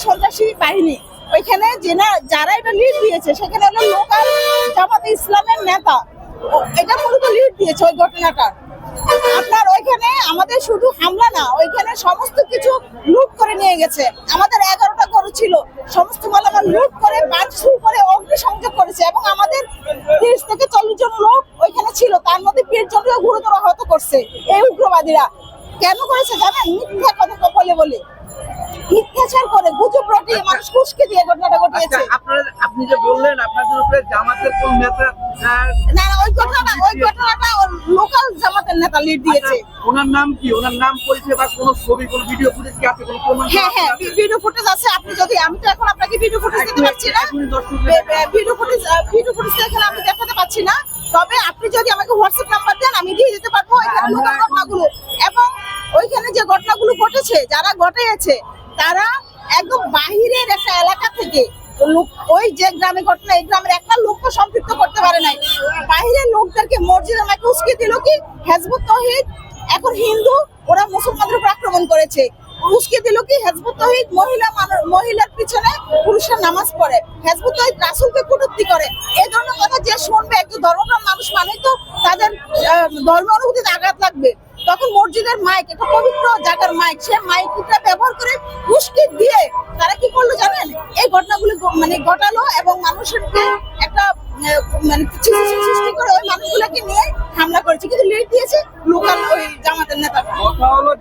সন্ত্রাসী বাহিনী। ওইখানে যারা এটা লিড দিয়েছে সেখানে হলো লোকাল জামাতে ইসলামের নেতা, এটা মূলত লিড দিয়েছে ওই ঘটনাটা। আপনার ওইখানে আমাদের শুধু হামলা না, ওইখানে সমস্ত কিছু লুট করে নিয়ে গেছে। আমাদের 11টা গরু ছিল, সমস্ত মালামাল লুট করে ভাঙচুর করে অগ্নিসংযোগ করেছে এবং আমাদের 30 থেকে 40 জন লোক ওইখানে ছিল, তার মধ্যে 20 জনকে গুরুতর আহত করছে এই উগ্রবাদীরা। কেন করেছে জানেন? মিথ্যা কথা বলে মিথ্যাচার করে গুজব রটিয়ে মানুষ খুশকে দিয়ে ঘটনাটা ঘটিয়েছে। আপনি যে বললেন আপনাদের উপরে জামাতের কোন নেতা? না, ওই ঘটনাটা লোকাল জামাতের নেতা লিড দিয়েছে। ওনার নাম কি? ওনার নাম পরিচয় বা কোনো ছবি, কোনো ভিডিও ফুটেজ কি আছে? কোনো প্রমাণ? হ্যাঁ, ভিডিও ফুটেজ আছে। আপনি যদি, আমি তো এখন আপনাকে ভিডিও ফুটেজ দিতে পারছি না, ভিডিও ফুটেজ এখন আমি দেখাতে পারছি না। তবে আপনি যদি আমাকে হোয়াটসঅ্যাপ নাম্বার দেন আমি দিয়ে দিতে পারবো এখানে লোকাল ঘটনাগুলো। এবং ওইখানে যে ঘটনাগুলো ঘটেছে, যারা ঘটিয়েছে তারা একদম বাহিরের একটা এলাকা থেকে, ওই যে গ্রামে ঘটনা, এই গ্রামের একটা লোককে সম্পৃক্ত করতে পারে নাই। বাহিরের লোকদেরকে মসজিদে আমাকে উস্কে দিল কি হিজবুত তৌহিদ এখন হিন্দু, ওরা মুসলমানদের উপর আক্রমণ করেছে। উস্কে দিল কি হিজবুত তৌহিদ মহিলার পিছনে পুরুষের নামাজ পড়ে, হিজবুত তৌহিদ রাসূলকে কটূক্তি করে। এই ধরনের কথা যে শুনবে, একটু ধর্মপ্রাণ মানুষ মানেই তো তাদের ধর্ম অনুভূতিতে আঘাত লাগবে। তখন মসজিদের মাইক, একটা পবিত্র জায়গার মাইক, সে মাইকটা ব্যবহার করে উস্কে দিয়ে তারা কি করলো জানেন? এই ঘটনাগুলো ঘটালো এবং মানুষকে একটা সৃষ্টি করে ওই মানুষগুলোকে নিয়ে হামলা করেছে। কিন্তু লিড দিয়েছে লোকাল ওই জামাতের নেতা। কথা হলো